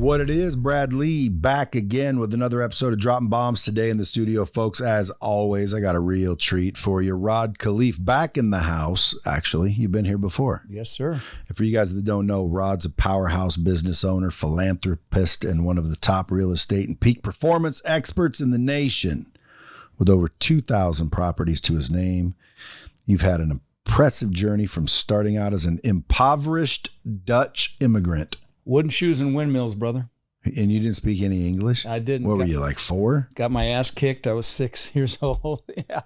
What it is, Brad Lea back again with another episode of Dropping Bombs today in the studio, folks. As always, I got a real treat for you. Rod Khleif back in the house. Actually, you've been here before. Yes, sir. And for you guys that don't know, Rod's a powerhouse business owner, philanthropist, and one of the top real estate and peak performance experts in the nation with over 2,000 properties to his name. You've had an impressive journey from starting out as an impoverished Dutch immigrant. Wooden shoes and windmills, brother. And you didn't speak any English? I didn't. What were you, like 4? Got my ass kicked. I was 6 years old. Yeah.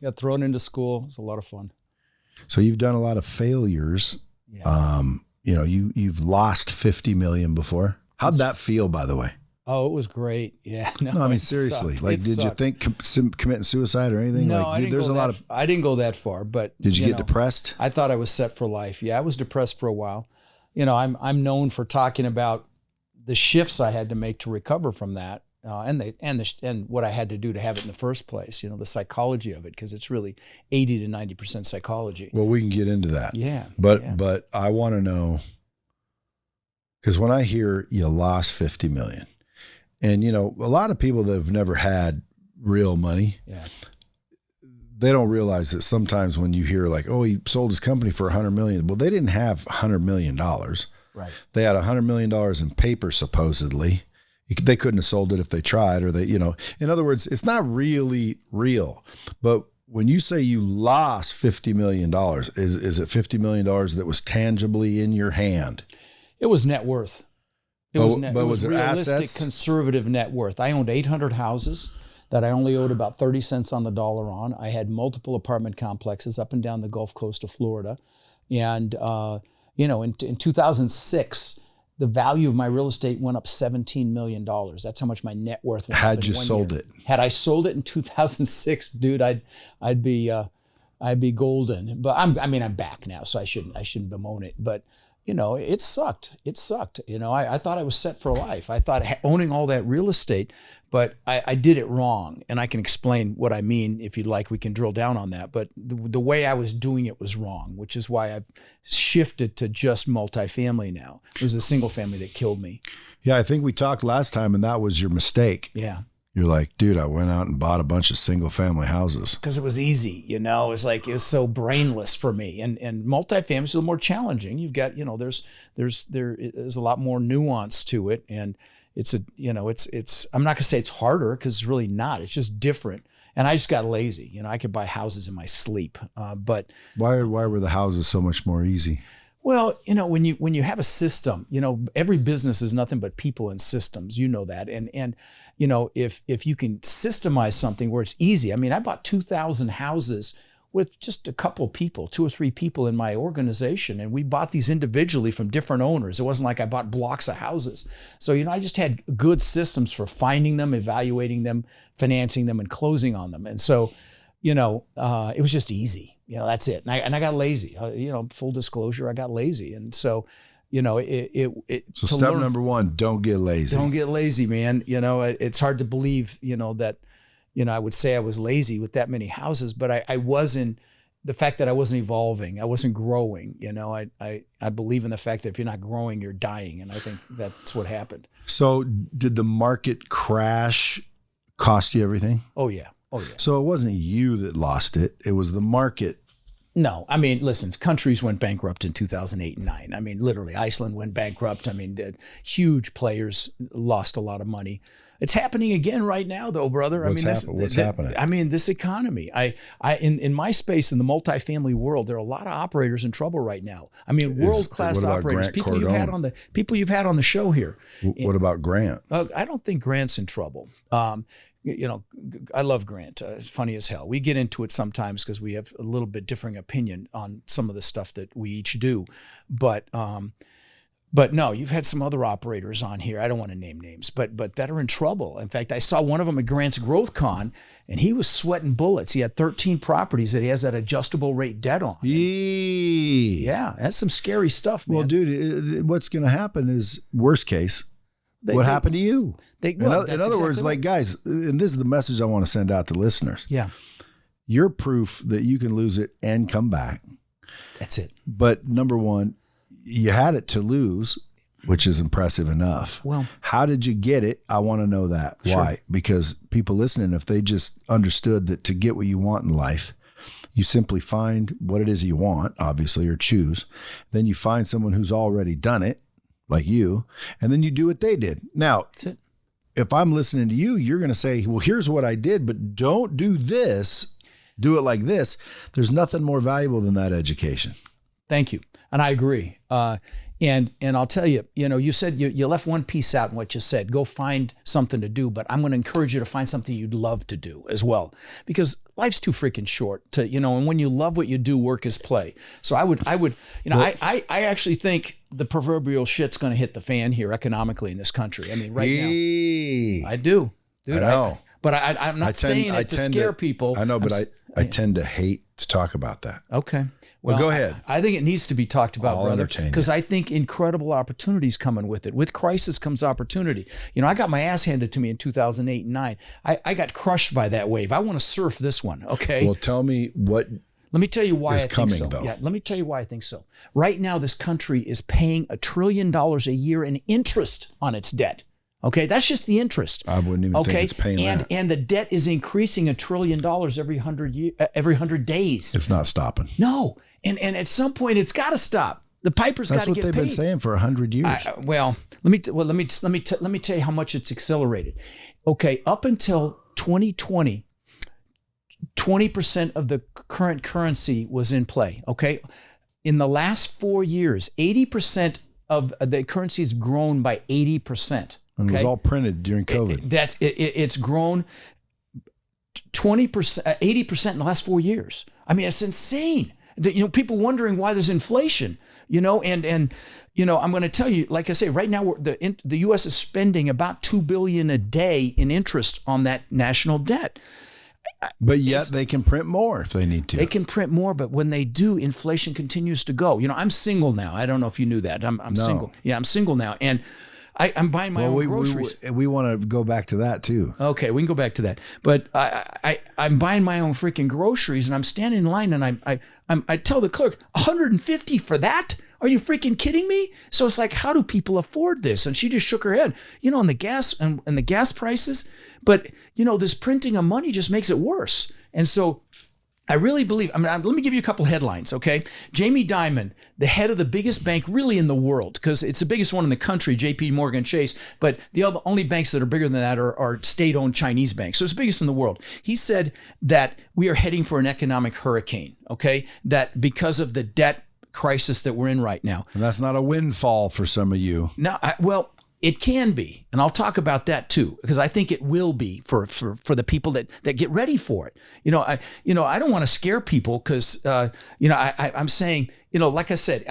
Got thrown into school. It was a lot of fun. So you've done a lot of failures. Yeah. You've lost 50 million before. How'd that feel, by the way? Oh, it was great. Yeah. No, I mean, seriously. Sucked. Like, did you think committing suicide or anything? No, like, I didn't go that far, but did you get depressed? I thought I was set for life. Yeah, I was depressed for a while. You know, I'm known for talking about the shifts I had to make to recover from that, and what I had to do to have it in the first place. You know, the psychology of it, because it's really 80 to 90% psychology. Well, we can get into that. Yeah. But I want to know, because when I hear you lost 50 million, and you know, a lot of people that have never had real money, yeah, they don't realize that sometimes when you hear like, oh, he sold his company for $100 million. Well, they didn't have $100 million. Right. They had $100 million in paper, supposedly. They couldn't have sold it if they tried, or in other words, it's not really real. But when you say you lost $50 million, is it $50 million that was tangibly in your hand? It was net worth. It was realistic, assets? Conservative net worth. I owned 800 houses that I only owed about 30 cents on the dollar on. I had multiple apartment complexes up and down the Gulf Coast of Florida. And, in 2006, the value of my real estate went up $17 million. That's how much my net worth went up. Had you sold it? Had I sold it in 2006, dude, I'd be golden. But I'm back now, so I shouldn't bemoan it. But you know, it sucked. It sucked. You know, I thought I was set for life. I thought owning all that real estate, but I did it wrong. And I can explain what I mean. If you'd like, we can drill down on that. But the way I was doing it was wrong, which is why I've shifted to just multifamily now. It was a single family that killed me. Yeah, I think we talked last time, and that was your mistake. Yeah. You're like, dude, I went out and bought a bunch of single family houses. Because it was easy, you know, it was so brainless for me. And multifamily is a little more challenging. You've got, you know, there's a lot more nuance to it. And it's I'm not gonna say it's harder, because it's really not. It's just different. And I just got lazy. You know, I could buy houses in my sleep. But why were the houses so much more easy? Well, you know, when you have a system, you know, every business is nothing but people and systems. You know that. And you know, if you can systemize something where it's easy. I mean, I bought 2,000 houses with just a couple people, 2 or 3 people in my organization. And we bought these individually from different owners. It wasn't like I bought blocks of houses. So, you know, I just had good systems for finding them, evaluating them, financing them, and closing on them. And so, you know, it was just easy. You know, that's it. And I got lazy. Full disclosure, I got lazy. And so, you know, So step number 1, don't get lazy. Don't get lazy, man. You know, it's hard to believe, you know, that, you know, I would say I was lazy with that many houses, but I wasn't. The fact that I wasn't evolving, I wasn't growing. You know, I believe in the fact that if you're not growing, you're dying. And I think that's what happened. So did the market crash cost you everything? Oh, yeah. Oh, yeah. So it wasn't you that lost it. It was the market. No, I mean, listen, countries went bankrupt in 2008 and 9. I mean, literally, Iceland went bankrupt. I mean, huge players lost a lot of money. It's happening again right now, though, brother. What's happening? I mean, this economy. In my space, in the multifamily world, there are a lot of operators in trouble right now. I mean, world-class operators, people you've had on the show here. What about Grant? I don't think Grant's in trouble. You know, I love Grant. It's funny as hell. We get into it sometimes because we have a little bit differing opinion on some of the stuff that we each do. But no, you've had some other operators on here. I don't want to name names, but that are in trouble. In fact, I saw one of them at Grant's Growth Con, and he was sweating bullets. He had 13 properties that he has that adjustable rate debt on. Yeah, that's some scary stuff, man. Well, dude, what's going to happen is, worst case, what happened to you? In other words, like, guys, and this is the message I want to send out to listeners. Yeah. You're proof that you can lose it and come back. That's it. But number 1, you had it to lose. which is impressive enough. Well, how did you get it? I want to know that. Sure. Why? Because people listening, if they just understood that to get what you want in life, you simply find what it is you want, obviously, or choose. Then you find someone who's already done it, like you, and then you do what they did. Now, if I'm listening to you, you're going to say, well, here's what I did, but don't do this. Do it like this. There's nothing more valuable than that education. Thank you. And I agree. And I'll tell you, you said you left one piece out in what you said. Go find something to do, but I'm going to encourage you to find something you'd love to do as well, because life's too freaking short to, and when you love what you do, work is play. So I would, I actually think the proverbial shit's going to hit the fan here economically in this country. I mean, right now, I do. Dude, I know. But I'm not saying it to scare people. I know, but I tend to hate to talk about that. Okay. Well, go ahead. I think it needs to be talked about, I'll brother, entertain you. because I think incredible opportunities coming with it. With crisis comes opportunity. I got my ass handed to me in 2008 and 9. I got crushed by that wave. I want to surf this one. Okay. Well, tell me what. Let me tell you why I think coming, so. though. Yeah, let me tell you why I think so. Right now, this country is paying $1 trillion a year in interest on its debt. Okay, that's just the interest. I wouldn't even think it's paying that. And the debt is increasing $1 trillion every 100 days. It's not stopping. No, and at some point it's got to stop. The piper's got to get paid. That's what they've been saying for 100 years. Let me tell you how much it's accelerated. Okay, up until 2020, 20% of the current currency was in play. Okay, in the last 4 years, 80% of the currency has grown by 80%. And it was all printed during COVID. It's grown 20%, 80% in the last 4 years. I mean, it's insane. People wondering why there's inflation, and I'm going to tell you, like I say, right now, the U.S. is spending about $2 billion a day in interest on that national debt. But yet they can print more if they need to. They can print more, but when they do, inflation continues to go. I'm single now. I don't know if you knew that. I'm single. Yeah, I'm single now. And I'm buying my own groceries. We want to go back to that too. Okay, we can go back to that. But I'm buying my own freaking groceries, and I'm standing in line, and I tell the clerk, $150 for that? Are you freaking kidding me? So it's like, how do people afford this? And she just shook her head. On the gas and the gas prices. But this printing of money just makes it worse. And so I really believe, let me give you a couple headlines, okay? Jamie Dimon, the head of the biggest bank really in the world, because it's the biggest one in the country, JP Morgan Chase, but the only banks that are bigger than that are state-owned Chinese banks. So it's the biggest in the world. He said that we are heading for an economic hurricane, okay? That because of the debt crisis that we're in right now. And that's not a windfall for some of you. No, it can be, and I'll talk about that too, because I think it will be for the people that get ready for it. I don't want to scare people because I'm saying, like I said,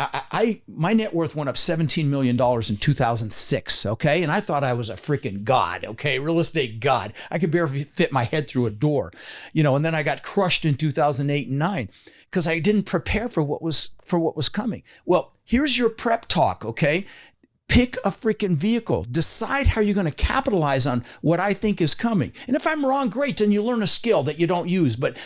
my net worth went up $17 million in 2006. Okay, and I thought I was a freaking god. Okay, real estate god. I could barely fit my head through a door. And then I got crushed in 2008 and 9 because I didn't prepare for what was coming. Well, here's your prep talk. Okay. Pick a freaking vehicle. Decide how you're going to capitalize on what I think is coming. And if I'm wrong, great, then you learn a skill that you don't use. But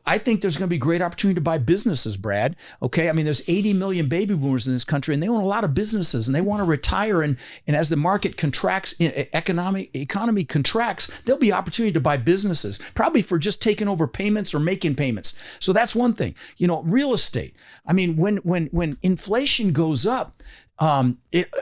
I think there's going to be great opportunity to buy businesses, Brad. Okay, I mean, there's 80 million baby boomers in this country, and they own a lot of businesses, and they want to retire. And as the market contracts, economy contracts, there'll be opportunity to buy businesses, probably for just taking over payments or making payments. So that's one thing. Real estate. I mean, when inflation goes up,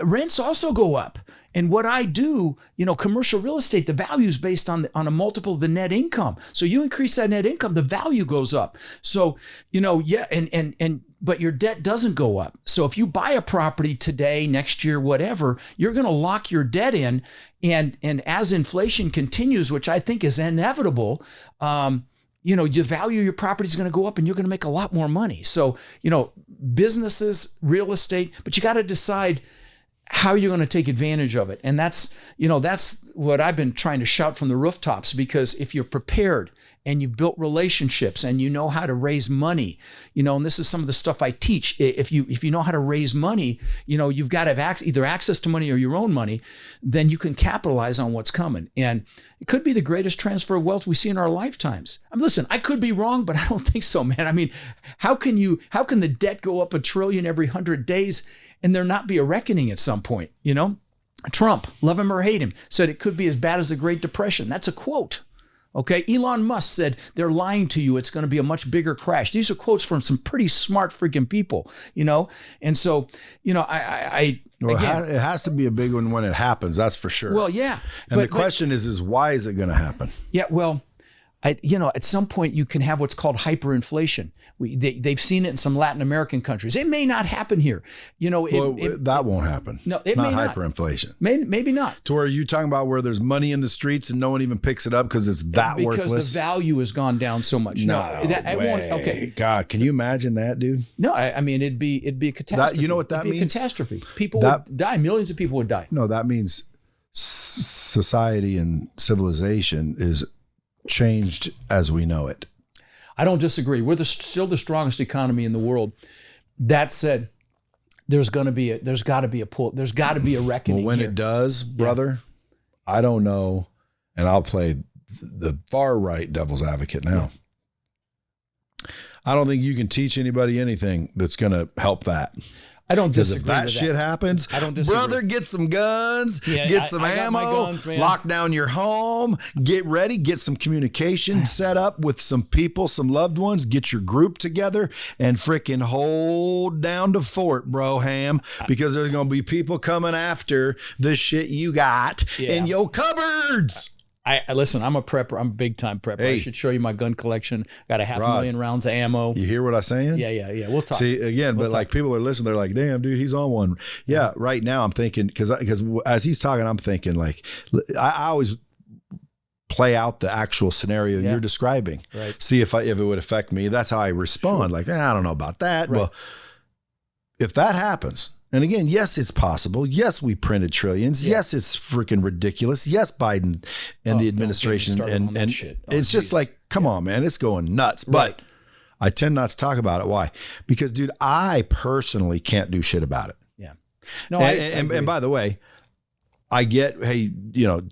rents also go up. And what I do, commercial real estate, the value is based on a multiple of the net income. So you increase that net income, the value goes up. So, but your debt doesn't go up. So if you buy a property today, next year, whatever, you're going to lock your debt in. And as inflation continues, which I think is inevitable, your value of your property is going to go up and you're going to make a lot more money. So, businesses, real estate, but you got to decide how you're going to take advantage of it. And that's what I've been trying to shout from the rooftops, because if you're prepared and you've built relationships and you know how to raise money, and this is some of the stuff I teach. If you know how to raise money, you've got to have either access to money or your own money, then you can capitalize on what's coming. And it could be the greatest transfer of wealth we see in our lifetimes. Listen, I could be wrong, but I don't think so, man. How can the debt go up $1 trillion every 100 days and there not be a reckoning at some point, Trump, love him or hate him, said it could be as bad as the Great Depression. That's a quote. Okay, Elon Musk said, they're lying to you. It's going to be a much bigger crash. These are quotes from some pretty smart freaking people, And so, again, it has to be a big one when it happens. That's for sure. Well, yeah. And the question is why is it going to happen? Yeah, well, at some point you can have what's called hyperinflation. They've seen it in some Latin American countries. It may not happen here. That won't happen. No, it not may not. Hyperinflation. Maybe not. To where you talking about where there's money in the streets and no one even picks it up because it's that worthless? Because the value has gone down so much. No way. Okay. God, can you imagine that, dude? No, it'd be a catastrophe. You know what that means? It'd be a catastrophe. People would die. Millions of people would die. No, that means society and civilization is changed as we know it. I don't disagree. We're still the strongest economy in the world. That said, there's got to be a reckoning. Well, when here. it does, brother, I don't know, and I'll play the far right devil's advocate now. I don't think you can teach anybody anything that's going to help that. I don't disagree if that with shit happens, I don't disagree. Brother, get some guns, get some I ammo, guns, lock down your home, get ready, get some communication set up with some people, some loved ones, get your group together and freaking hold down the fort, bro, Ham, because there's going to be people coming after the shit you got in your cupboards. Listen, I'm a prepper. I'm a big time prepper. Hey. I should show you my gun collection. Got a 500,000 rounds of ammo. You hear what I'm saying? Yeah. We'll talk. See, again, but like people are listening, they're like, damn, dude, he's on one. Yeah, right now I'm thinking, because as he's talking, I'm thinking like, I always play out the actual scenario you're describing. Right. See if it would affect me. That's how I respond. Sure. Like, I don't know about that. Right. Well, if that happens, and again, yes, it's possible. Yes, we printed trillions. Yes, it's freaking ridiculous. Yes, Biden and the administration and it's just like, come on, man, it's going nuts. Right. But I tend not to talk about it. Why? Because, dude, I personally can't do shit about it. Yeah. No, and by the way, I get, hey,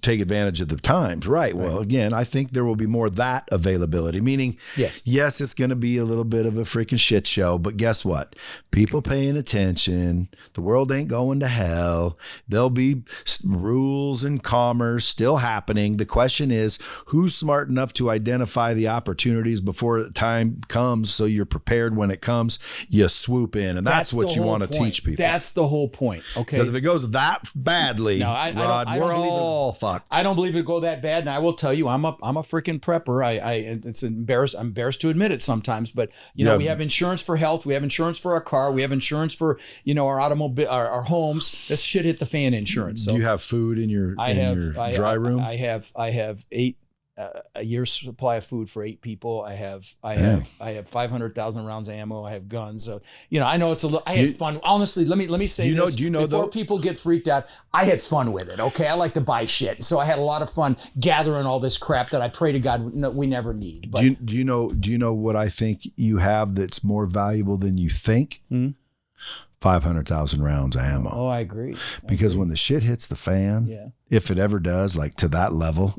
take advantage of the times, right? Well, again, I think there will be more of that availability, meaning, yes, it's going to be a little bit of a freaking shit show, but guess what? People paying attention. The world ain't going to hell. There'll be rules and commerce still happening. The question is, who's smart enough to identify the opportunities before the time comes so you're prepared when it comes? You swoop in, and that's what you want to teach people. That's the whole point, okay? Because if it goes that badly, Rod, we're all fucked. I don't believe it'll go that bad, and I will tell you, I'm a freaking prepper. I'm embarrassed to admit it sometimes, but we have insurance for health, we have insurance for our car, we have insurance for our automobile, our homes. This shit hit the fan insurance. So do you have food in your dry room? I have a year's supply of food for 8 people. I have 500,000 rounds of ammo. I have guns. So, I know it's a little, I had fun. Honestly, let me say this. Before people get freaked out, I had fun with it. Okay. I like to buy shit. So I had a lot of fun gathering all this crap that I pray to God we never need. But do you know what I think you have that's more valuable than you think? 500,000 rounds of ammo. Oh, I agree. Because when the shit hits the fan, if it ever does, like to that level,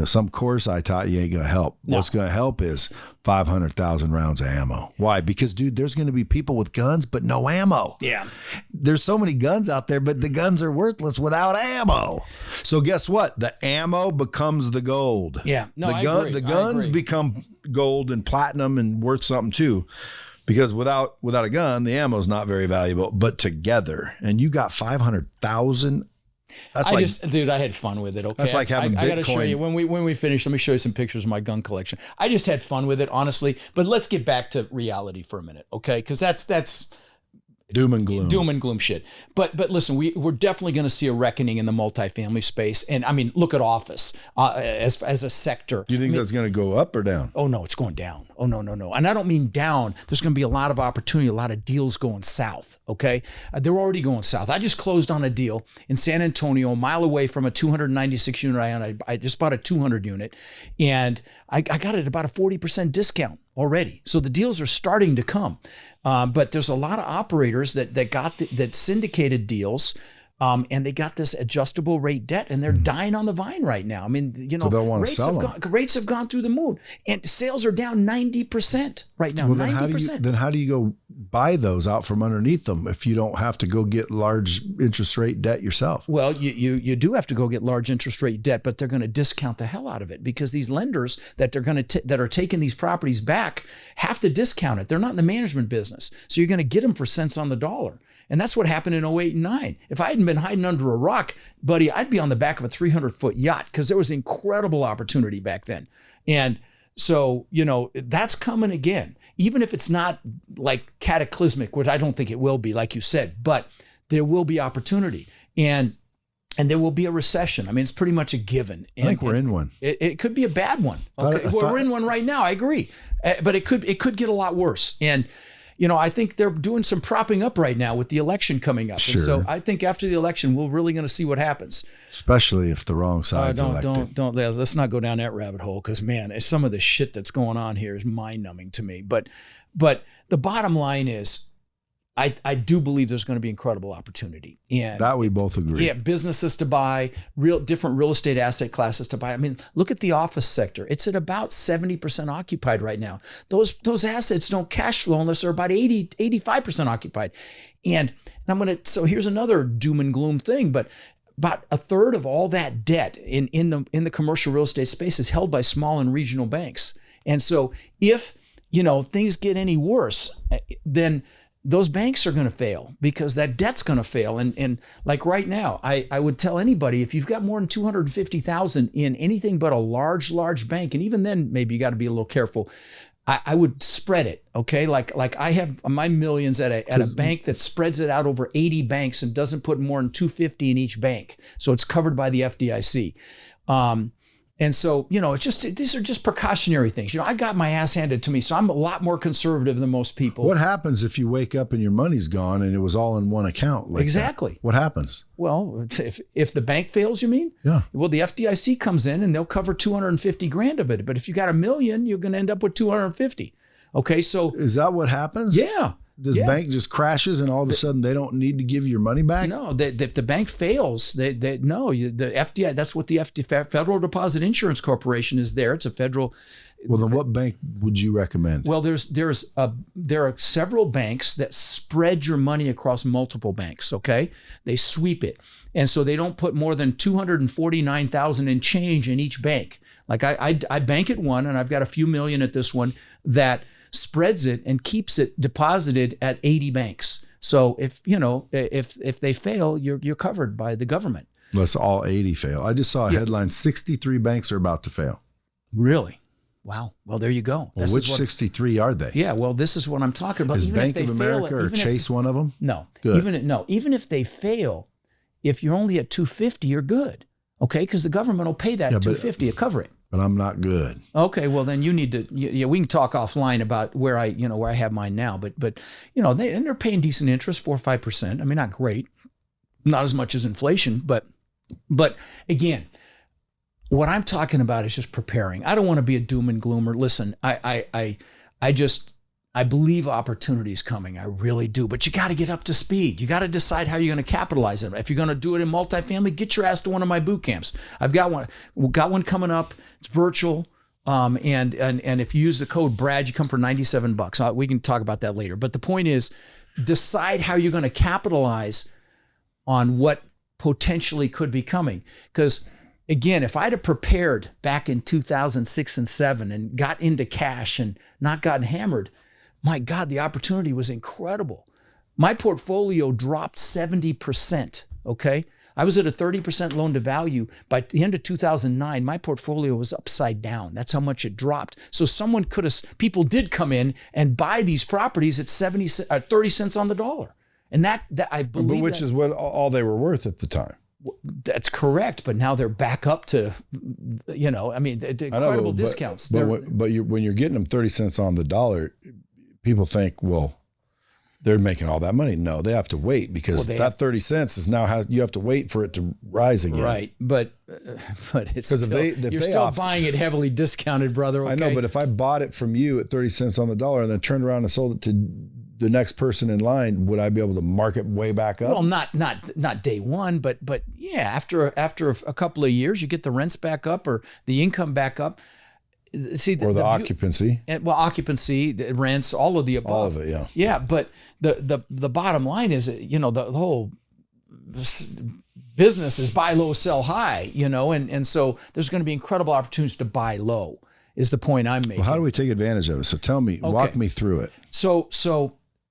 some course I taught you ain't going to help. No. What's going to help is 500,000 rounds of ammo. Why? Because, dude, there's going to be people with guns, but no ammo. Yeah. There's so many guns out there, but the guns are worthless without ammo. So guess what? The ammo becomes the gold. Yeah. No, the guns become gold and platinum and worth something too. Because without a gun, the ammo is not very valuable. But together, and you got 500,000. I had fun with it. Okay, that's like having Bitcoin. I got to show you when we finish. Let me show you some pictures of my gun collection. I just had fun with it, honestly. But let's get back to reality for a minute, okay? Because that's Doom and gloom. Doom and gloom shit. But listen, we're definitely going to see a reckoning in the multifamily space. And I mean, look at office as a sector. Do you think that's going to go up or down? Oh, no, it's going down. Oh, no. And I don't mean down. There's going to be a lot of opportunity, a lot of deals going south, okay? They're already going south. I just closed on a deal in San Antonio, a mile away from a 296 unit I own. I just bought a 200 unit, and I got it at about a 40% discount already. So the deals are starting to come. But there's a lot of operators that syndicated deals, and they got this adjustable rate debt, and they're dying on the vine right now. I mean, So they'll want to sell them. Rates have gone through the moon, and sales are down 90% right now. Well, 90%. Then how do you go buy those out from underneath them if you don't have to go get large interest rate debt yourself? Well, you do have to go get large interest rate debt, but they're going to discount the hell out of it because these lenders that are taking these properties back have to discount it. They're not in the management business, so you're going to get them for cents on the dollar. And that's what happened in 08 and 9. If I hadn't been hiding under a rock, buddy, I'd be on the back of a 300-foot yacht because there was incredible opportunity back then. And so, that's coming again, even if it's not like cataclysmic, which I don't think it will be, like you said, but there will be opportunity and there will be a recession. I mean, it's pretty much a given. I think we're in one. It could be a bad one. Okay, we're in one right now. I agree. But it could get a lot worse. And I think they're doing some propping up right now with the election coming up. Sure. And so I think after the election, we're really going to see what happens. Especially if the wrong side's elected. Let's not go down that rabbit hole because, man, some of the shit that's going on here is mind-numbing to me. But the bottom line is, I do believe there's going to be incredible opportunity. And that we both agree. Yeah, businesses to buy, different real estate asset classes to buy. I mean, look at the office sector. It's at about 70% occupied right now. Those assets don't cash flow unless they're about 85% occupied. And so here's another doom and gloom thing, but about a third of all that debt in the commercial real estate space is held by small and regional banks. And so if, things get any worse, then those banks are going to fail because that debt's going to fail. And like right now, I would tell anybody, if you've got more than 250,000 in anything but a large bank, and even then maybe you got to be a little careful, I would spread it. Okay. Like I have my millions at a bank that spreads it out over 80 banks and doesn't put more than 250 in each bank. So it's covered by the FDIC. And so, these are just precautionary things. I got my ass handed to me, so I'm a lot more conservative than most people. What happens if you wake up and your money's gone and it was all in one account? Like exactly. That? What happens? Well, if the bank fails, you mean? Yeah. Well, the FDIC comes in and they'll cover 250 grand of it. But if you got $1 million, you're going to end up with 250. Okay, so is that what happens? Yeah. This bank just crashes and all of a sudden they don't need to give your money back? No, if the bank fails, the FDI, that's what the Federal Deposit Insurance Corporation is there. It's a federal. Well, then what bank would you recommend? Well, there are several banks that spread your money across multiple banks, okay? They sweep it. And so they don't put more than $249,000 in change in each bank. Like I bank at one and I've got a few million at this one that spreads it and keeps it deposited at 80 banks. So if they fail, you're covered by the government. Let's all 80 fail. I just saw a headline: 63 banks are about to fail. Really? Wow. Well, there you go. Well, which 63 are they? Yeah. Well, this is what I'm talking about. Is Bank of America or Chase one of them? No. Good. Even if they fail, if you're only at 250, you're good. Okay, because the government will pay that 250 to cover it. But I'm not good. Okay, well then you need to. Yeah, we can talk offline about where I have mine now. But they're paying decent interest, 4 or 5%. I mean, not great, not as much as inflation, but again, what I'm talking about is just preparing. I don't want to be a doom and gloomer. Listen, I believe opportunity is coming. I really do. But you got to get up to speed. You got to decide how you're going to capitalize on it. If you're going to do it in multifamily, get your ass to one of my boot camps. I've got one. We've got one coming up. It's virtual. And if you use the code Brad, you come for $97. We can talk about that later. But the point is, decide how you're going to capitalize on what potentially could be coming. Because again, if I'd have prepared back in 2006 and 2007 and got into cash and not gotten hammered, my God, the opportunity was incredible. My portfolio dropped 70%, okay? I was at a 30% loan to value. By the end of 2009, my portfolio was upside down. That's how much it dropped. So people did come in and buy these properties at 30 cents on the dollar. And that I believe, which is what all they were worth at the time. That's correct, but now they're back up to, I mean, the incredible discounts. But when you're getting them 30 cents on the dollar, people think, well, they're making all that money. No, they have to wait because that 30 cents is now you have to wait for it to rise again. Right, but it's still, you're still buying it heavily discounted, brother. Okay? I know, but if I bought it from you at 30 cents on the dollar and then turned around and sold it to the next person in line, would I be able to mark it way back up? Well, not day one, but yeah, after a couple of years, you get the rents back up or the income back up. See, the occupancy. Occupancy, the rents, all of the above. All of it, yeah. Yeah, but the bottom line is, the whole business is buy low, sell high, and so there's going to be incredible opportunities to buy low. Is the point I'm making. Well, how do we take advantage of it? So tell me, walk me through it. So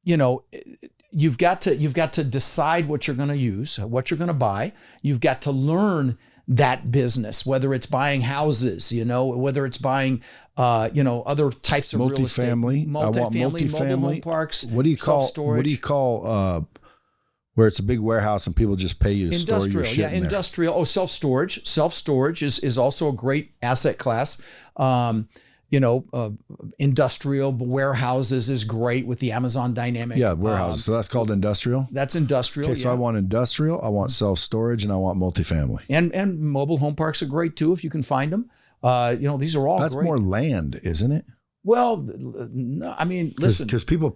you've got to decide what you're going to use, what you're going to buy. You've got to learn that business, whether it's buying houses, whether it's buying, other types of real estate, multifamily, mobile home parks. What do you call where it's a big warehouse and people just pay you to store your shit in there? Industrial. Oh, self-storage. Self-storage is also a great asset class. Industrial warehouses is great with the Amazon dynamic. Yeah, warehouses. So that's called industrial? That's industrial. Okay, so I want industrial, I want self-storage, and I want multifamily. And mobile home parks are great too if you can find them. These are all That's great. More land, isn't it? Well, no, I mean, listen. Because people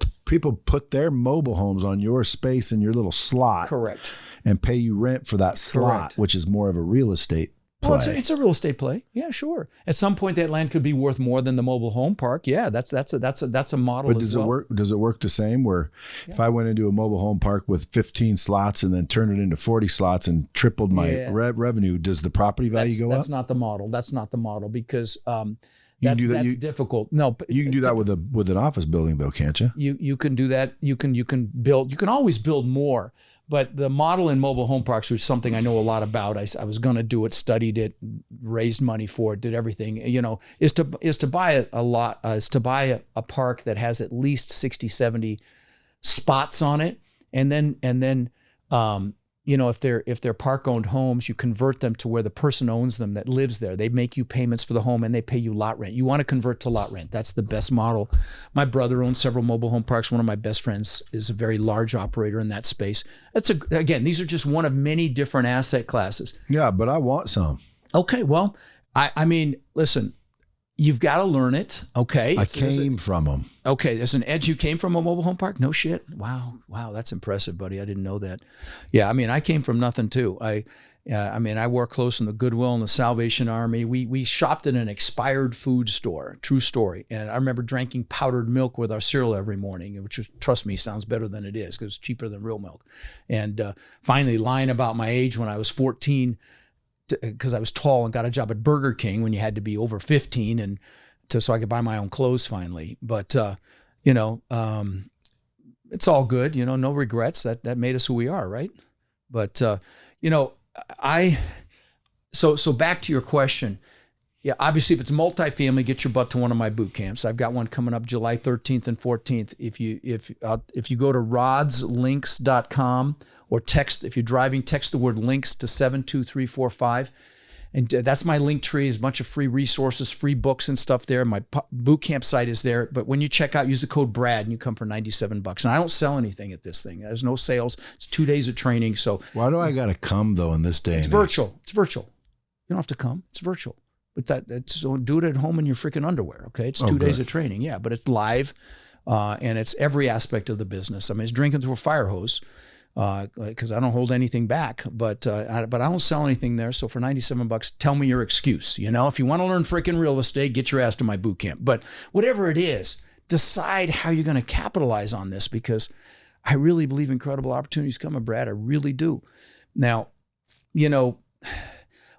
put their mobile homes on your space in your little slot. Correct. And pay you rent for that slot, Correct. Which is more of a real estate play. Well, it's a real estate play. Yeah, sure. At some point, that land could be worth more than the mobile home park. Yeah, that's a model. But does it work? Does it work the same? Where if I went into a mobile home park with 15 slots and then turned it into 40 slots and tripled my revenue, does the property value go up? That's not the model. That's not the model because that's difficult. No, you can do that with an office building though, can't you? You can do that. You can build. You can always build more. But the model in mobile home parks, which is something I know a lot about, I was going to do it, studied it, raised money for it, did everything, is to buy a park that has at least 60, 70 spots on it. And then if they're park-owned homes, you convert them to where the person owns them that lives there. They make you payments for the home and they pay you lot rent. You want to convert to lot rent. That's the best model. My brother owns several mobile home parks. One of my best friends is a very large operator in that space. Again, these are just one of many different asset classes. Yeah, but I want some. Okay, well, I mean, listen, you've got to learn it. Okay. I came from them. Okay. There's an edge. You came from a mobile home park? No shit. Wow. That's impressive, buddy. I didn't know that. Yeah. I mean, I came from nothing too. I work close in the Goodwill and the Salvation Army. We shopped at an expired food store, true story. And I remember drinking powdered milk with our cereal every morning, which, trust me, sounds better than it is because it's cheaper than real milk. And finally lying about my age when I was 14, because I was tall and got a job at Burger King when you had to be over 15 and so I could buy my own clothes finally. But, it's all good, no regrets. That made us who we are. Right. But, so back to your question. Yeah, obviously if it's multifamily, get your butt to one of my boot camps. I've got one coming up July 13th and 14th. If you go to rodslinks.com or if you're driving, text the word links to 72345. And that's my link tree. There's a bunch of free resources, free books and stuff there. My boot camp site is there. But when you check out, use the code BRAD and you come for $97. And I don't sell anything at this thing. There's no sales. It's 2 days of training. So why do I got to come though in this day? It's virtual. It's virtual. You don't have to come. It's virtual. But so do it at home in your freaking underwear, okay? It's 2 days of training, yeah. But it's live, and it's every aspect of the business. I mean, it's drinking through a fire hose because I don't hold anything back. But I don't sell anything there. So for $97, tell me your excuse. If you want to learn freaking real estate, get your ass to my boot camp. But whatever it is, decide how you're going to capitalize on this because I really believe incredible opportunities coming, Brad. I really do. Now,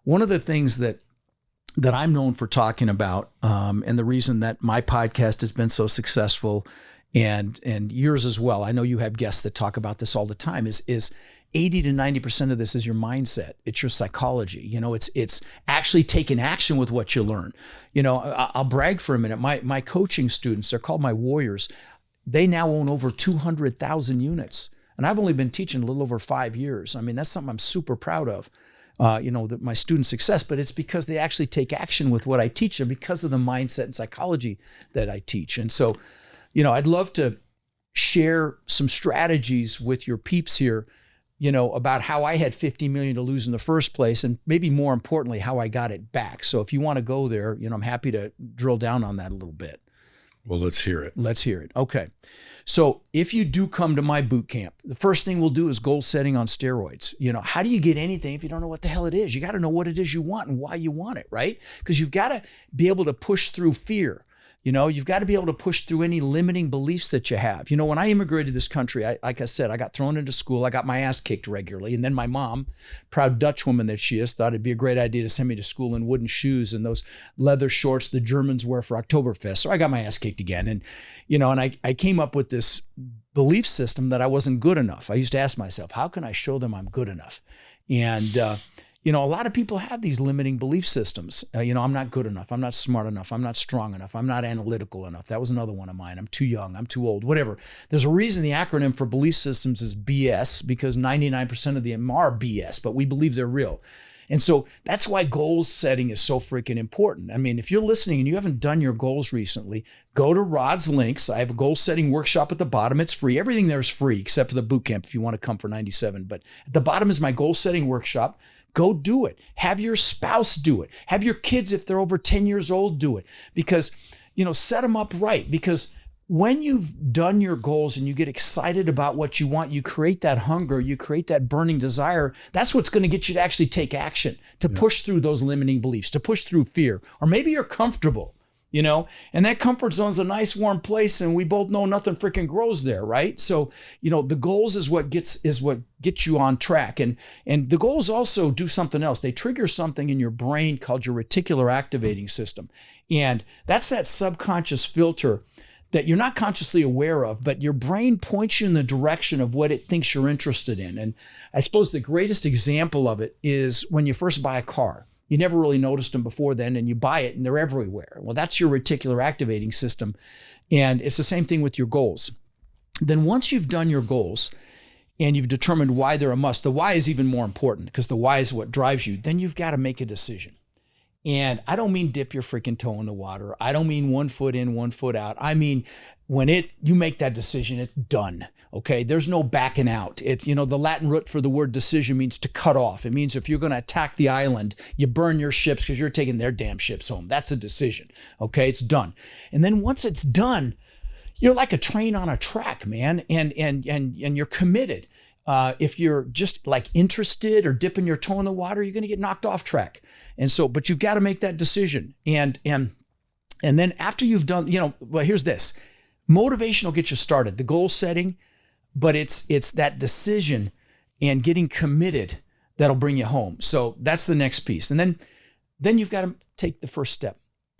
one of the things that I'm known for talking about, and the reason that my podcast has been so successful, and yours as well. I know you have guests that talk about this all the time. Is 80 to 90% of this is your mindset. It's your psychology. It's actually taking action with what you learn. I'll brag for a minute. My coaching students, they're called my warriors. They now own over 200,000 units. And I've only been teaching a little over 5 years. I mean, that's something I'm super proud of, my student success, but it's because they actually take action with what I teach them because of the mindset and psychology that I teach. And so, I'd love to share some strategies with your peeps here, about how I had 50 million to lose in the first place, and maybe more importantly, how I got it back. So if you want to go there, I'm happy to drill down on that a little bit. Well, let's hear it. Let's hear it. Okay. So if you do come to my boot camp, the first thing we'll do is goal setting on steroids. How do you get anything if you don't know what the hell it is? You got to know what it is you want and why you want it, right? Because you've got to be able to push through fear. You've got to be able to push through any limiting beliefs that you have. When I immigrated to this country, like I said, I got thrown into school. I got my ass kicked regularly. And then my mom, proud Dutch woman that she is, thought it'd be a great idea to send me to school in wooden shoes and those leather shorts the Germans wear for Oktoberfest. So I got my ass kicked again. And, I came up with this belief system that I wasn't good enough. I used to ask myself, how can I show them I'm good enough? And, a lot of people have these limiting belief systems. I'm not good enough. I'm not smart enough. I'm not strong enough. I'm not analytical enough. That was another one of mine. I'm too young. I'm too old, whatever. There's a reason the acronym for belief systems is BS, because 99% of them are BS, but we believe they're real. And so that's why goal setting is so freaking important. I mean, if you're listening and you haven't done your goals recently, go to Rod's links. I have a goal setting workshop at the bottom. It's free. Everything there is free except for the boot camp if you want to come for $97. But at the bottom is my goal setting workshop. Go do it. Have your spouse do it. Have your kids, if they're over 10 years old, do it. Because, set them up right. Because when you've done your goals and you get excited about what you want, you create that hunger, you create that burning desire. That's what's going to get you to actually take action, to push through those limiting beliefs, to push through fear. Or maybe you're comfortable, and that comfort zone is a nice warm place, and we both know nothing freaking grows there, right? So, the goals is what gets you on track. And the goals also do something else. They trigger something in your brain called your reticular activating system. And that's that subconscious filter that you're not consciously aware of, but your brain points you in the direction of what it thinks you're interested in. And I suppose the greatest example of it is when you first buy a car. You never really noticed them before then, and you buy it and they're everywhere. Well, that's your reticular activating system. And it's the same thing with your goals. Then once you've done your goals and you've determined why they're a must, the why is even more important because the why is what drives you. Then you've got to make a decision. And I don't mean dip your freaking toe in the water. I don't mean 1 foot in, 1 foot out. I mean, when you make that decision, it's done. Okay. There's no backing out. It's, the Latin root for the word decision means to cut off. It means if you're going to attack the island, you burn your ships because you're taking their damn ships home. That's a decision. Okay. It's done. And then once it's done, you're like a train on a track, man. And you're committed. If you're just like interested or dipping your toe in the water, you're going to get knocked off track. And so, but you've got to make that decision. And then after you've done, well, here's this. Motivation will get you started, the goal setting, but it's that decision and getting committed that'll bring you home. So that's the next piece. And then you've got to take the first step.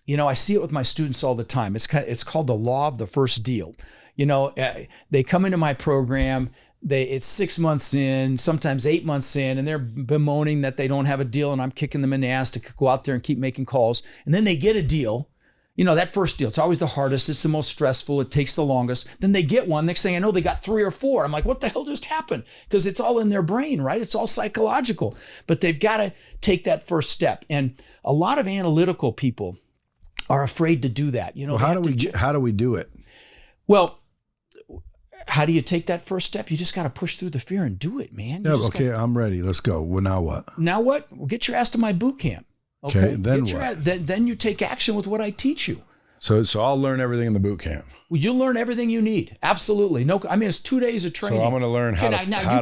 I see it with my students all the time. It's called the law of the first deal. They come into my program, it's 6 months in, sometimes 8 months in, and they're bemoaning that they don't have a deal, and I'm kicking them in the ass to go out there and keep making calls. And then they get a deal. That first deal, it's always the hardest. It's the most stressful. It takes the longest. Then they get one. Next thing I know, they got 3 or 4. I'm like, what the hell just happened? Because it's all in their brain, right? It's all psychological. But they've got to take that first step. And a lot of analytical people are afraid to do that. Well, how do we do it? Well, how do you take that first step? You just got to push through the fear and do it, man. Okay, I'm ready. Let's go. Well, now what? Now what? Well, get your ass to my boot camp. Okay, then what? Then you take action with what I teach you. So I'll learn everything in the boot camp. Well, you'll learn everything you need. Absolutely. It's 2 days of training. So I'm going to learn how to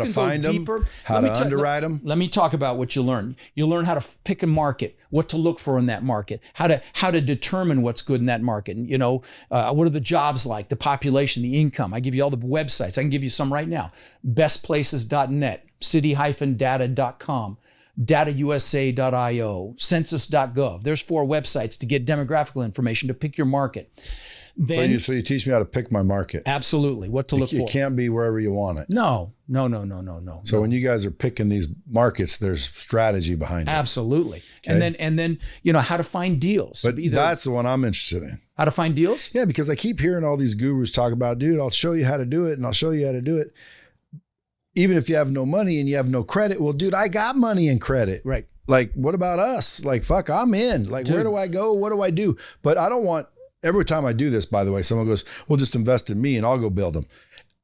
find them, how to underwrite them. Let me talk about what you learn. You'll learn how to pick a market, what to look for in that market, how to determine what's good in that market. What are the jobs like, the population, the income. I give you all the websites. I can give you some right now. bestplaces.net, city-data.com. datausa.io, census.gov. There's 4 websites to get demographic information to pick your market. Then, so you teach me how to pick my market. Absolutely. What to look for. It can't be wherever you want it. No. So when you guys are picking these markets, there's strategy behind it. Absolutely. Okay. And then how to find deals. But that's the one I'm interested in. How to find deals? Yeah, because I keep hearing all these gurus talk about, dude, I'll show you how to do it and I'll show you how to do it. even if you have no money and you have no credit, well, dude, I got money and credit. Right. Like, what about us? Like, fuck, I'm in. Like, Dude. where do I go? What do I do? But I don't want, every time I do this, by the way, someone goes, well, just invest in me and I'll go build them.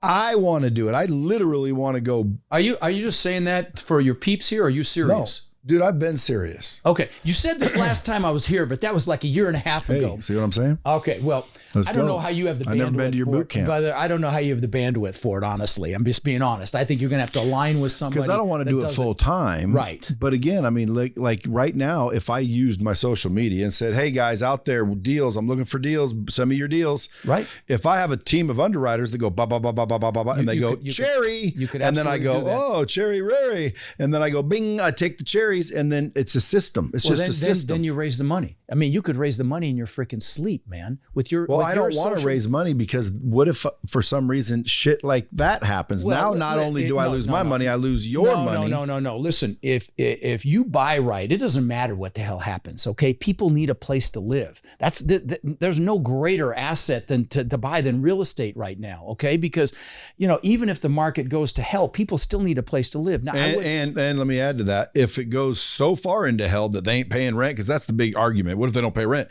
I want to do it. I literally want to go. Are you just saying that for your peeps here? Or are you serious? No, dude, I've been serious. Okay. You said this last time I was here, but that was like a year and a half ago. See what I'm saying? Okay. Well, Let's I don't go. know how you have the bandwidth. I've never been to your boot camp. But I don't know how you have the bandwidth for it, honestly. I'm just being honest. I think you're going to have to align with somebody. Because I don't want to do it full time. Right. But again, I mean, like right now, if I used my social media and said, hey guys out there, deals, I'm looking for deals, send me your deals. Right. If I have a team of underwriters that go, ba, ba, ba, ba, ba, ba, ba, and they go, cherry. You could and then I absolutely go, do that. oh, cherry, rary. And then I go, bing, I take the cherries. And then it's a system. It's just a system. Then you raise the money. I mean, you could raise the money in your freaking sleep, man. With your I don't want to raise money because what if for some reason shit like that happens? Well, now, not only do I lose my money, I lose your money. No. Listen, if you buy right, it doesn't matter what the hell happens. Okay, people need a place to live. That's there's no greater asset than to buy than real estate right now. Okay, because even if the market goes to hell, people still need a place to live. Now, and let me add to that: if it goes so far into hell that they ain't paying rent, because that's the big argument. What if they don't pay rent?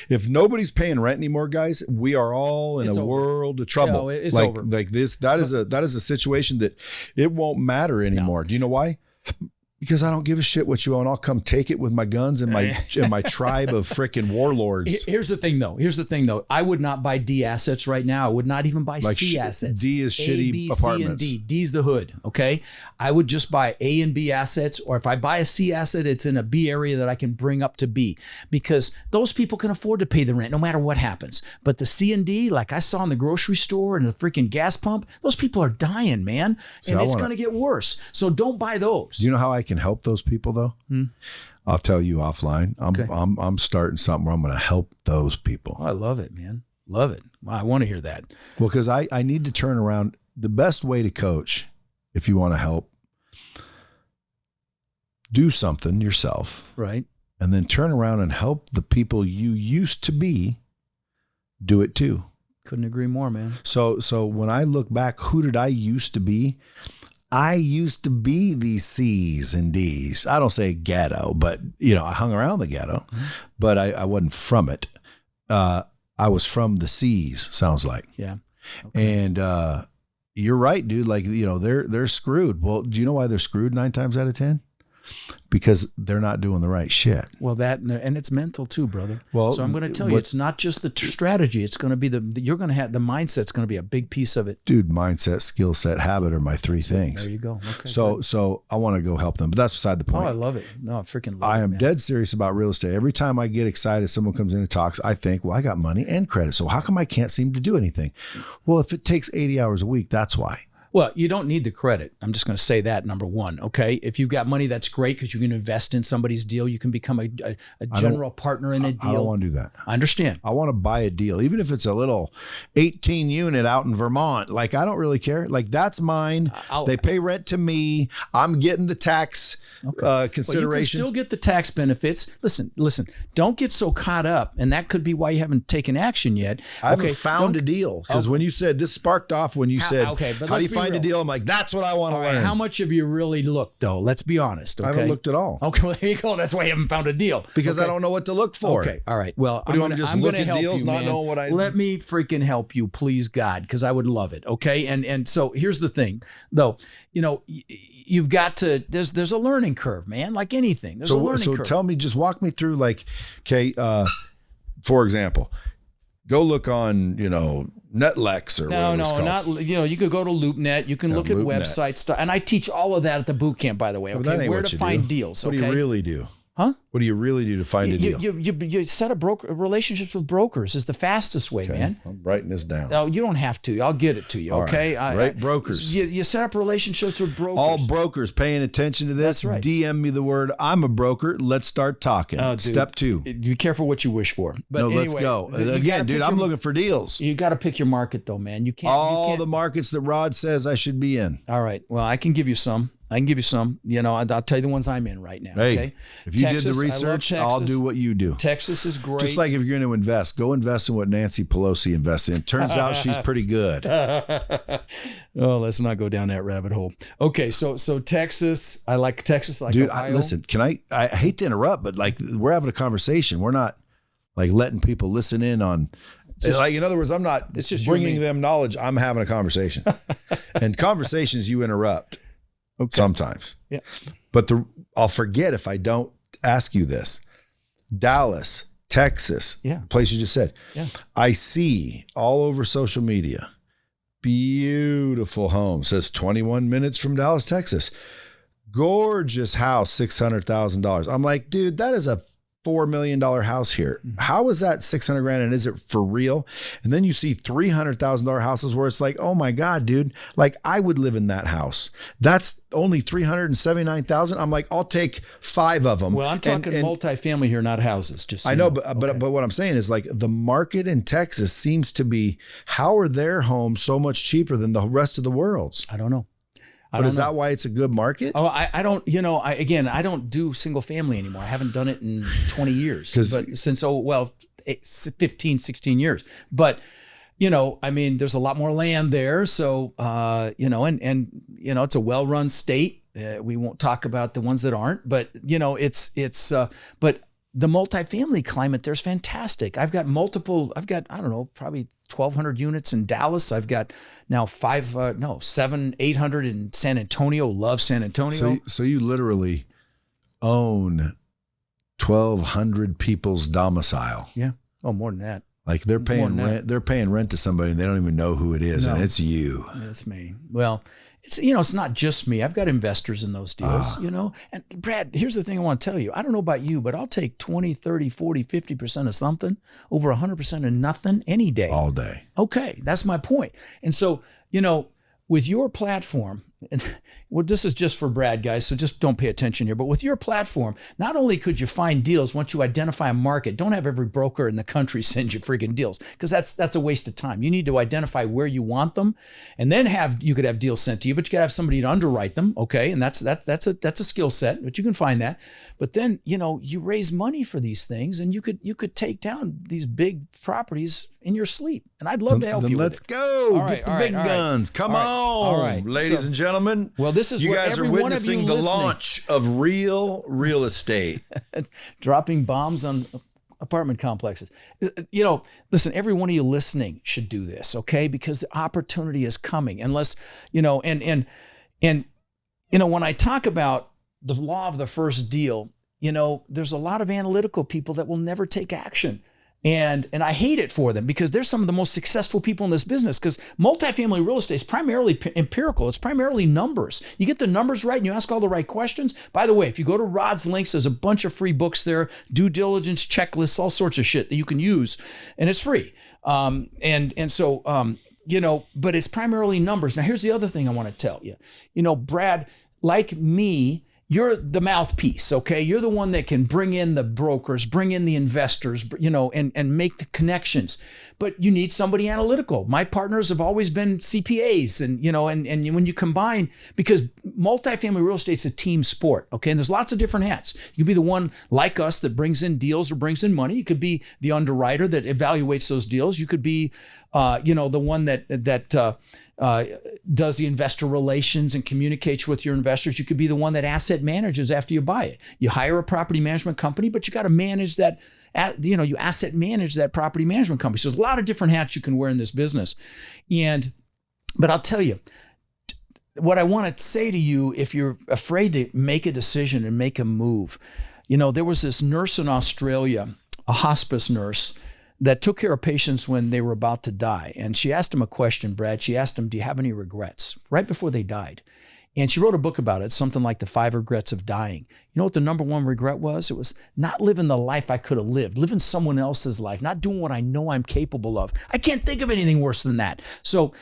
If nobody's paying rent anymore, guys, we are all in a world of trouble. No, it's over. Like this, that is a situation that it won't matter anymore. No. Do you know why? Because I don't give a shit what you own. I'll come take it with my guns and my tribe of freaking warlords. Here's the thing, though. I would not buy D assets right now. I would not even buy C assets. D is shitty A, B, apartments. C, and D. D's the hood, okay? I would just buy A and B assets, or if I buy a C asset, it's in a B area that I can bring up to B, because those people can afford to pay the rent no matter what happens. But the C and D, like I saw in the grocery store and the freaking gas pump, those people are dying, man. And it's going to get worse. So don't buy those. Do you know how I can help those people though? I'll tell you offline. I'm starting something where I'm going to help those people. Oh, I love it, man. Love it. I want to hear that. Well, because I need to turn around. The best way to coach, if you want to help, do something yourself, right? And then turn around and help the people you used to be do it too. Couldn't agree more, man. So when I look back, who did I used to be? I used to be these C's and D's. I don't say ghetto, but I hung around the ghetto, but I wasn't from it. I was from the C's, sounds like. Yeah. Okay. And you're right, dude. Like, they're screwed. Well, do you know why they're screwed 9 times out of 10? Because they're not doing the right shit. Well, and it's mental too, brother. Well, so I'm going to tell you, it's not just the strategy. It's going to be you're going to have the mindset's going to be a big piece of it. Dude, mindset, skill set, habit are my 3 things. There you go. Okay. So I want to go help them, but that's beside the point. Oh, I love it. No, I freaking love it. I am man. dead serious about real estate. Every time I get excited, someone comes in and talks, I think, well, I got money and credit. So how come I can't seem to do anything? Well, if it takes 80 hours a week, that's why. Well, you don't need the credit. I'm just going to say that, number one, okay? If you've got money, that's great because you can invest in somebody's deal. You can become a general partner in a deal. I don't want to do that. I understand. I want to buy a deal, even if it's a little 18 unit out in Vermont. Like, I don't really care. Like, that's mine. They pay rent to me. I'm getting the tax consideration. Well, you can still get the tax benefits. Listen, don't get so caught up, and that could be why you haven't taken action yet. I haven't found a deal, because when you said, this sparked off when you said, but how do you find a deal? I'm like, that's what I want to learn. How much have you really looked, though? Let's be honest. Okay? I haven't looked at all. Okay, well, there you go. That's why you haven't found a deal. Because I don't know what to look for. Okay, all right. Well, I'm going to just look at deals, not know what I... Let me freaking help you, please, God, because I would love it, okay? And so here's the thing, though. You've got to... There's a learning curve, man, like anything. There's a learning curve. So tell me, just walk me through, like, okay, for example, go look on, Netlex or whatever it's called. not you could go to LoopNet, you can look at website stuff, and I teach all of that at the boot camp, by the way. Okay, where to find deals. What do you really do? Huh? What do you really do to find a deal? You set up relationships with brokers is the fastest way, man. I'm writing this down. No, you don't have to. I'll get it to you, okay? Right, brokers. You set up relationships with brokers. All brokers paying attention to this. That's right. DM me the word, I'm a broker. Let's start talking. Oh, dude, Step 2. Be careful what you wish for. But no, anyway, let's go. Again, dude, I'm looking for deals. You got to pick your market, though, man. You can't. The markets that Rod says I should be in. All right. Well, I can give you some. I can give you some. I'll tell you the ones I'm in right now. Hey, Okay. if you Texas, did the research, I'll do what you do. Texas is great. Just like if you're going to invest, go invest in what Nancy Pelosi invests in. Turns out she's pretty good. Oh, let's not go down that rabbit hole. Okay, so Texas, I like Texas. Like Dude, Ohio. listen, I hate to interrupt, but like we're having a conversation. We're not like letting people listen in on. Like, in other words, I'm not bringing them knowledge. I'm having a conversation. And conversations you interrupt sometimes. Yeah. But I'll forget if I don't ask you this. Dallas, Texas, place you just said. Yeah. I see all over social media, beautiful home. Says 21 minutes from Dallas, Texas. Gorgeous house, $600,000. I'm like, dude, that is a $4 million house here. How is that $600,000 and is it for real? And then you see $300,000 houses where it's like, oh my God, dude, like I would live in that house. That's only $379,000. I'm like, I'll take 5 of them. Well, I'm talking multifamily here, not houses. Just so I know, but what I'm saying is like the market in Texas seems to be, how are their homes so much cheaper than the rest of the world's? I don't know. But is that why it's a good market? Oh, I don't, I don't do single family anymore. I haven't done it in 20 years, but since, 15, 16 years. But, there's a lot more land there. So, it's a well-run state. We won't talk about the ones that aren't, but, but the multifamily climate there's fantastic. I've got, I don't know, probably 1,200 units in Dallas. I've got now 700, 800 in San Antonio. Love San Antonio. So you literally own 1,200 people's domicile. Yeah. Oh, more than that. Like they're paying rent. They're paying rent to somebody and they don't even know who it is, and it's you. It's me. Well, it's not just me. I've got investors in those deals, And Brad, here's the thing I want to tell you. I don't know about you, but I'll take 20, 30, 40, 50% of something over 100% of nothing any day. All day. Okay, that's my point. And so, with your platform, and this is just for Brad, guys, so just don't pay attention here. But with your platform, not only could you find deals once you identify a market, don't have every broker in the country send you freaking deals, because that's a waste of time. You need to identify where you want them, and then you could have deals sent to you, but you got to have somebody to underwrite them, okay? And that's a skill set, but you can find that. But then you raise money for these things, and you could take down these big properties in your sleep, and I'd love to help you. Let's go. Get the big guns. Come on, all right, ladies and gentlemen. Well, this is you what guys every are one of you witnessing the listening, launch of real estate, dropping bombs on apartment complexes. Listen, every one of you listening should do this, okay? Because the opportunity is coming. Unless when I talk about the law of the first deal, there's a lot of analytical people that will never take action. And I hate it for them, because they're some of the most successful people in this business, because multifamily real estate is primarily empirical. It's primarily numbers. You get the numbers right and you ask all the right questions. By the way, if you go to Rod's links, there's a bunch of free books there, due diligence checklists, all sorts of shit that you can use, and it's free. But it's primarily numbers. Now, here's the other thing I want to tell you. Brad, like me, you're the mouthpiece, okay? You're the one that can bring in the brokers, bring in the investors, and make the connections. But you need somebody analytical. My partners have always been CPAs, and when you combine, because multifamily real estate's a team sport, okay? And there's lots of different hats. You could be the one like us that brings in deals or brings in money. You could be the underwriter that evaluates those deals. You could be, the one that does the investor relations and communicates with your investors. You could be the one that asset manages after you buy it. You hire a property management company, but you got to manage that, you asset manage that property management company. So there's a lot of different hats you can wear in this business. But I'll tell you, what I want to say to you, if you're afraid to make a decision and make a move, there was this nurse in Australia, a hospice nurse, that took care of patients when they were about to die. And she asked him a question, Brad. She asked him, do you have any regrets? Right before they died. And she wrote a book about it, something like The 5 Regrets of Dying. You know what the number one regret was? It was not living the life I could have lived, living someone else's life, not doing what I know I'm capable of. I can't think of anything worse than that. So,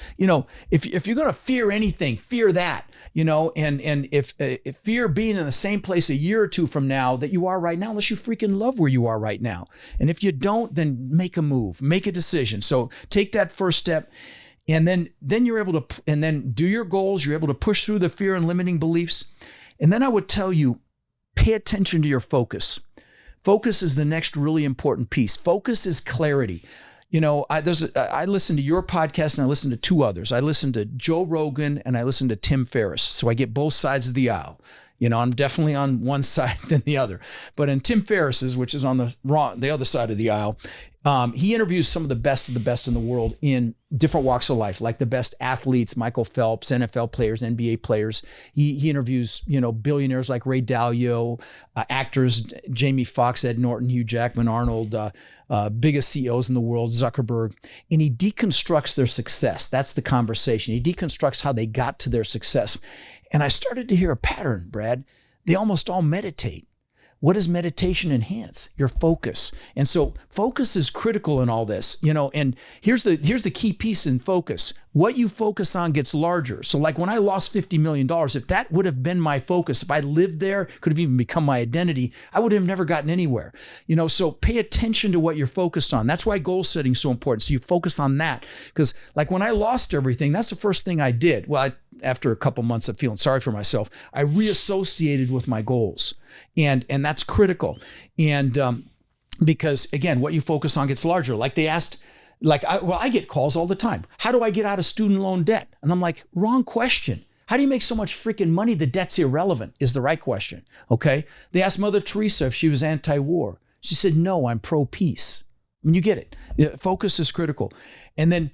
if you're going to fear anything, fear that, and if fear being in the same place a year or two from now that you are right now, unless you freaking love where you are right now. And if you don't, then make a move, make a decision. So take that first step. And then you're able to, and then do your goals. You're able to push through the fear and limiting beliefs. And then I would tell you, pay attention to your focus. Focus is the next really important piece. Focus is clarity. You know, I listen to your podcast and I listen to two others. I listen to Joe Rogan and I listen to Tim Ferriss. So I get both sides of the aisle. You know, I'm definitely on one side than the other. But in Tim Ferriss's, which is on the other side of the aisle, he interviews some of the best in the world in different walks of life, like the best athletes, Michael Phelps, NFL players, NBA players. He interviews, you know, billionaires like Ray Dalio, actors, Jamie Foxx, Ed Norton, Hugh Jackman, Arnold, biggest CEOs in the world, Zuckerberg, and he deconstructs their success. That's the conversation. He deconstructs how they got to their success. And I started to hear a pattern, Brad. They almost all meditate. What does meditation enhance? Your focus. And so focus is critical in all this, you know, and here's the key piece in focus. What you focus on gets larger. So like when I lost $50 million, if that would have been my focus, if I lived there, could have even become my identity, I would have never gotten anywhere. You know, so pay attention to what you're focused on. That's why goal setting is so important. So you focus on that. Because like when I lost everything, that's the first thing I did. Well, after a couple months of feeling sorry for myself, I reassociated with my goals. And that's critical. And because again, what you focus on gets larger. Like they asked, I get calls all the time. How do I get out of student loan debt? And I'm like, wrong question. How do you make so much freaking money? The debt's irrelevant is the right question. Okay. They asked Mother Teresa if she was anti-war. She said, no, I'm pro-peace. I mean, you get it. Focus is critical. And then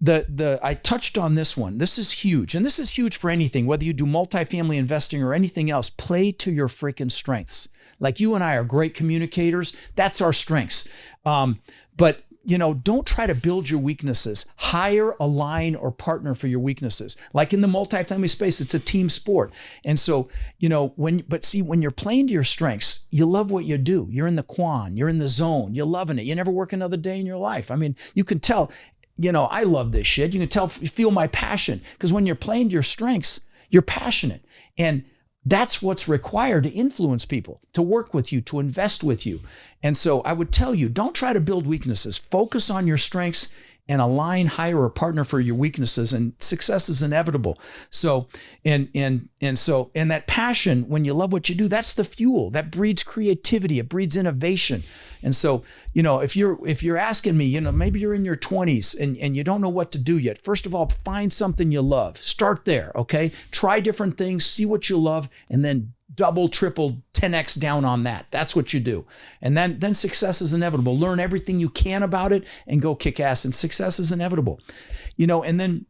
I touched on this one. This is huge. And this is huge for anything, whether you do multifamily investing or anything else. Play to your freaking strengths. Like you and I are great communicators. That's our strengths. But you know, don't try to build your weaknesses. Hire, align, or partner for your weaknesses. Like in the multifamily space, it's a team sport. And so, you know, when you're playing to your strengths, you love what you do. You're in the quan, you're in the zone, you're loving it. You never work another day in your life. I mean, you can tell, you know, I love this shit. You can tell, feel my passion, because when you're playing to your strengths, you're passionate. And that's what's required to influence people, to work with you, to invest with you. And so I would tell you, don't try to build weaknesses. Focus on your strengths and align, hire a partner for your weaknesses, and success is inevitable. So, and that passion, when you love what you do, that's the fuel that breeds creativity. It breeds innovation. And so, you know, if you're asking me, you know, maybe you're in your 20s and you don't know what to do yet. First of all, find something you love. Start there. Okay. Try different things, see what you love, and then double, triple, 10x down on that. That's what you do. And then success is inevitable. Learn everything you can about it and go kick ass, and success is inevitable. You know, and then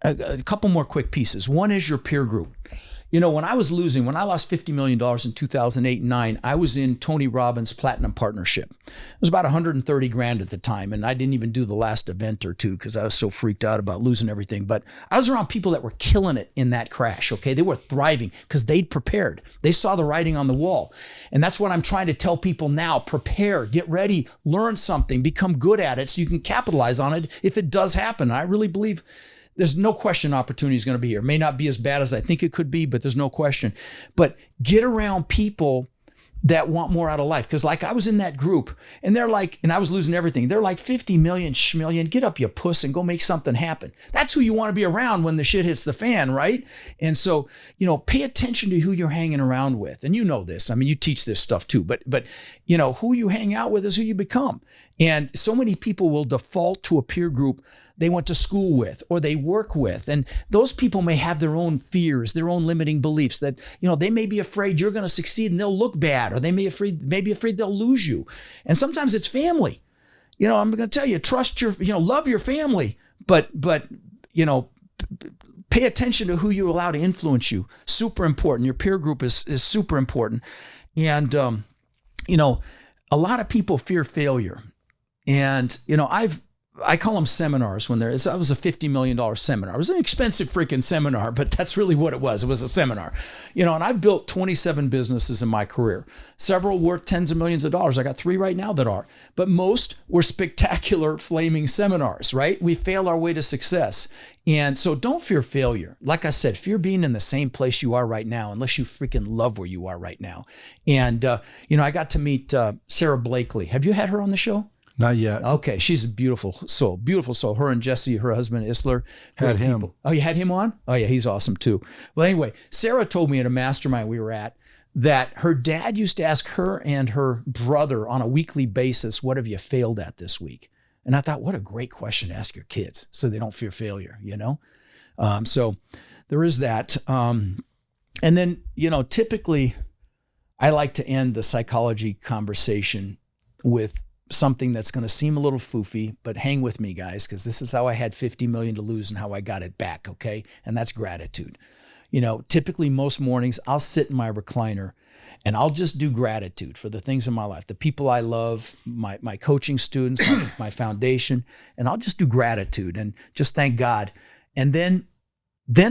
a couple more quick pieces. One is your peer group. You know, when I lost $50 million in 2008 and 9, I was in Tony Robbins' Platinum Partnership. It was about 130 grand at the time. And I didn't even do the last event or two because I was so freaked out about losing everything. But I was around people that were killing it in that crash. Okay. They were thriving because they'd prepared. They saw the writing on the wall. And that's what I'm trying to tell people now. Prepare, get ready, learn something, become good at it so you can capitalize on it if it does happen. I really believe there's no question opportunity is going to be here. It may not be as bad as I think it could be, but there's no question. But get around people that want more out of life. Because like I was in that group and they're like, and I was losing everything. They're like 50 million schmillion, get up you puss and go make something happen. That's who you want to be around when the shit hits the fan, right? And so, you know, pay attention to who you're hanging around with. And you know this, I mean, you teach this stuff too, but you know, who you hang out with is who you become. And so many people will default to a peer group they went to school with or they work with. And those people may have their own fears, their own limiting beliefs that, you know, they may be afraid you're going to succeed and they'll look bad, or they may be afraid they'll lose you. And sometimes it's family. You know, I'm going to tell you, love your family, but you know, pay attention to who you allow to influence you. Super important. Your peer group is super important. And, you know, a lot of people fear failure. And, you know, I call them seminars when I was a $50 million seminar. It was an expensive freaking seminar, but that's really what it was. It was a seminar, you know, and I've built 27 businesses in my career, several worth tens of millions of dollars. I got 3 right now that are, but most were spectacular flaming seminars, right? We fail our way to success. And so don't fear failure. Like I said, fear being in the same place you are right now, unless you freaking love where you are right now. And, you know, I got to meet Sarah Blakely. Have you had her on the show? Not yet. Okay, she's a beautiful soul, beautiful soul. Her and Jesse, her husband Isler, Had him. people. Oh, you had him on? Oh yeah, he's awesome too. Well, anyway, Sarah told me at a mastermind we were at that her dad used to ask her and her brother on a weekly basis, "What have you failed at this week?" And I thought, what a great question to ask your kids so they don't fear failure, you know? So there is that. And then, typically I like to end the psychology conversation with something that's going to seem a little foofy, but hang with me, guys, because this is how I had 50 million to lose and how I got it back, okay? And that's gratitude. Typically most mornings I'll sit in my recliner and I'll just do gratitude for the things in my life, the people I love, my coaching students, my foundation, and I'll just do gratitude and just thank God. And then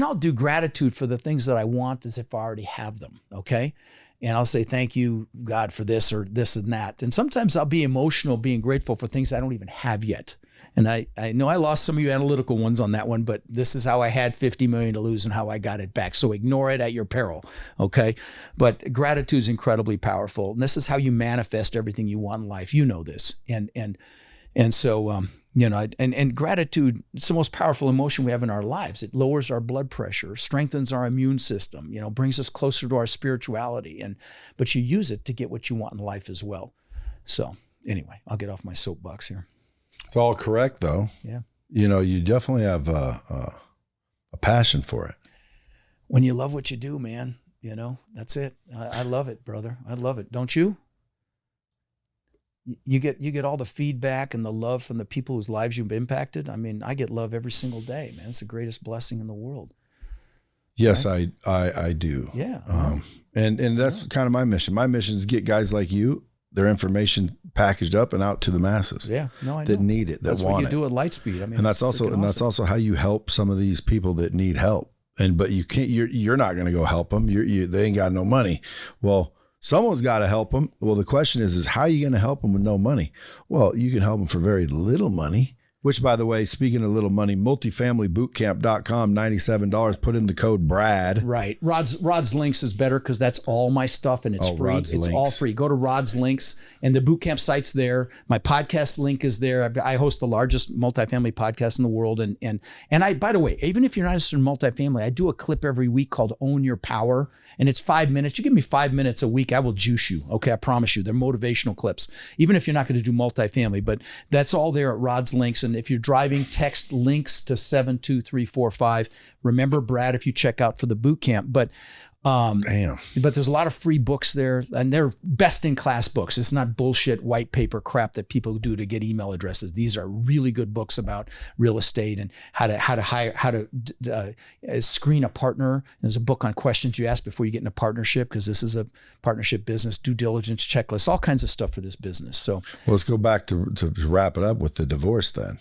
I'll do gratitude for the things that I want as if I already have them, okay? And I'll say, thank you, God, for this or this and that. And sometimes I'll be emotional, being grateful for things I don't even have yet. And I know I lost some of you analytical ones on that one, but this is how I had 50 million to lose and how I got it back. So ignore it at your peril, okay? But gratitude is incredibly powerful. And this is how you manifest everything you want in life. You know this. And so, and gratitude, it's the most powerful emotion we have in our lives. It lowers our blood pressure, strengthens our immune system, brings us closer to our spirituality. But you use it to get what you want in life as well. So anyway, I'll get off my soapbox here. It's all correct, though. Yeah. You definitely have a passion for it. When you love what you do, man, that's it. I love it, brother. I love it. Don't you? You get all the feedback and the love from the people whose lives you've impacted. I mean, I get love every single day, man. It's the greatest blessing in the world. Yes, right? I do. Yeah. And that's kind of my mission. My mission is to get guys like you, their information packaged up and out to the masses. Yeah. No, I know. That need it, that that's want what you it. do at Lightspeed. I mean, And that's also how you help some of these people that need help. But you can't. You're not going to go help them. They ain't got no money. Well, someone's got to help them. Well, the question is how are you going to help them with no money? Well, you can help them for very little money, which, by the way, speaking of little money, multifamilybootcamp.com, $97. Put in the code BRAD. Right. Rod's Links is better because that's all my stuff and it's free. Rod's it's Links. all free. Go to Rod's Links and the bootcamp site's there. My podcast link is there. I host the largest multifamily podcast in the world. And I, by the way, even if you're not interested in multifamily, I do a clip every week called Own Your Power. And it's 5 minutes. You give me 5 minutes a week, I will juice you. Okay, I promise you. They're motivational clips, even if you're not going to do multifamily. But that's all there at Rod's Links. And if you're driving, text links to 72345. Remember, Brad, if you check out for the boot camp. But there's a lot of free books there, and they're best in class books. It's not bullshit white paper crap that people do to get email addresses. These are really good books about real estate and how to screen a partner. There's a book on questions you ask before you get in a partnership, because this is a partnership business, due diligence checklists, all kinds of stuff for this business. So well, let's go back to wrap it up with the divorce then.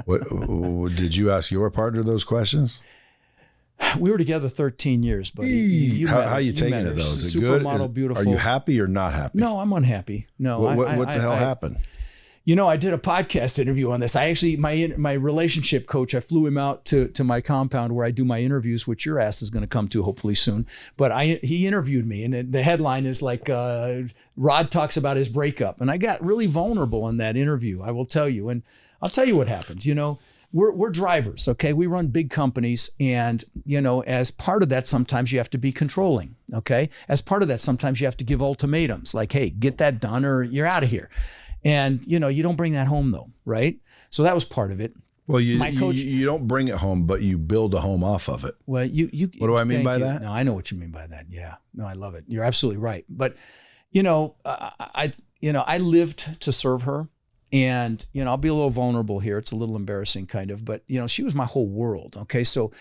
Did you ask your partner those questions? We were together 13 years, buddy. How are you taking it, though? Is it good? Supermodel, beautiful. Are you happy or not happy? No, I'm unhappy. No. What the hell happened? I did a podcast interview on this. I actually, my relationship coach, I flew him out to my compound where I do my interviews, which your ass is going to come to hopefully soon. But he interviewed me, and the headline is like, Rod talks about his breakup. And I got really vulnerable in that interview, I will tell you. And I'll tell you what happens. We're drivers, okay? We run big companies, and as part of that, sometimes you have to be controlling, okay? As part of that, sometimes you have to give ultimatums, like, hey, get that done or you're out of here. And you don't bring that home though, right? So that was part of it. Well, you don't bring it home, but you build a home off of it. Well, you. What do I mean by that? No, I know what you mean by that. Yeah, no, I love it. You're absolutely right. But I lived to serve her. And, I'll be a little vulnerable here. It's a little embarrassing kind of, but she was my whole world. Okay. So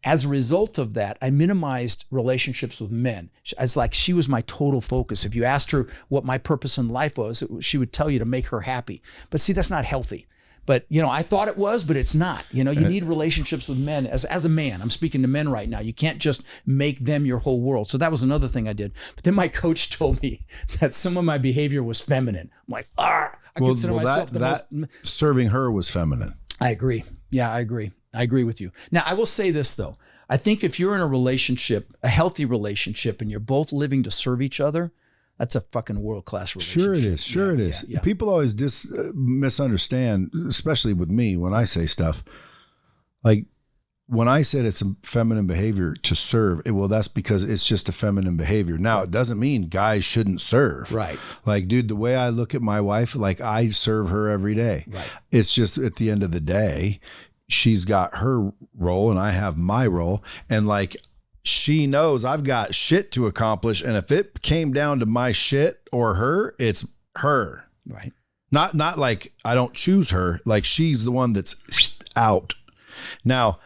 as a result of that, I minimized relationships with men. It's like she was my total focus. If you asked her what my purpose in life was, she would tell you to make her happy. But see, that's not healthy. But, I thought it was, but it's not. You need relationships with men as a man. I'm speaking to men right now. You can't just make them your whole world. So that was another thing I did. But then my coach told me that some of my behavior was feminine. I'm like, I consider myself the most. Serving her was feminine. I agree. Yeah, I agree. I agree with you. Now, I will say this, though. I think if you're in a relationship, a healthy relationship, and you're both living to serve each other, that's a fucking world-class relationship. Sure it is. Yeah. People always misunderstand, especially with me when I say stuff. Like when I said it's a feminine behavior to serve, that's because it's just a feminine behavior. Now, it doesn't mean guys shouldn't serve. Right. Like, dude, the way I look at my wife, like I serve her every day. Right. It's just at the end of the day, she's got her role and I have my role. And like, she knows I've got shit to accomplish. And if it came down to my shit or her, it's her. Right. Not like I don't choose her. Like she's the one that's out. Now,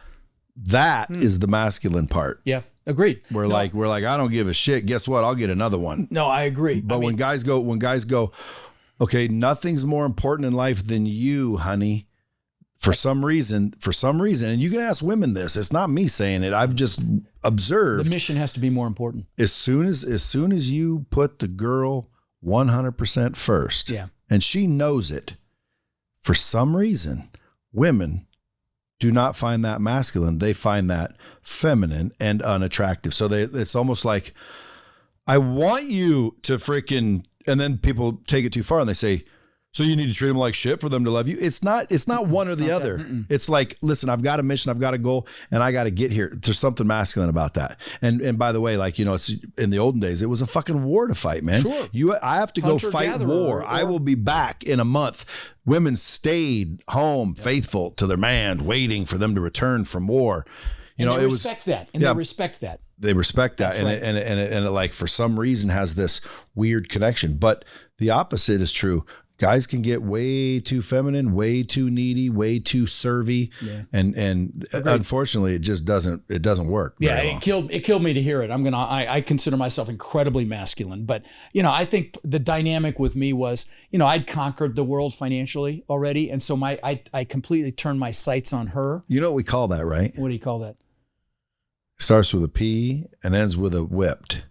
that is the masculine part. Yeah, agreed. We're like, I don't give a shit. Guess what? I'll get another one. No, I agree. But when guys go, okay, nothing's more important in life than you, honey. For some reason, and you can ask women this. It's not me saying it. I've just observed. The mission has to be more important. As soon as you put the girl 100% first, and she knows it, for some reason, women do not find that masculine. They find that feminine and unattractive. So it's almost like, I want you to freaking, and then people take it too far and they say, so you need to treat them like shit for them to love you. It's not one or the other. It's like, listen, I've got a mission, I've got a goal, and I got to get here. There's something masculine about that. And by the way, like, it's in the olden days, it was a fucking war to fight, man. Sure. I have to go fight war. I will be back in a month. Women stayed home, faithful to their man, waiting for them to return from war. They respect that. They respect that. They respect that. That's right. And it like for some reason has this weird connection. But the opposite is true. Guys can get way too feminine, way too needy, way too servy, and unfortunately, it just doesn't work. Yeah, it killed me to hear it. I consider myself incredibly masculine, but I think the dynamic with me was, I'd conquered the world financially already, and so I completely turned my sights on her. You know what we call that, right? What do you call that? Starts with a P and ends with a whipped.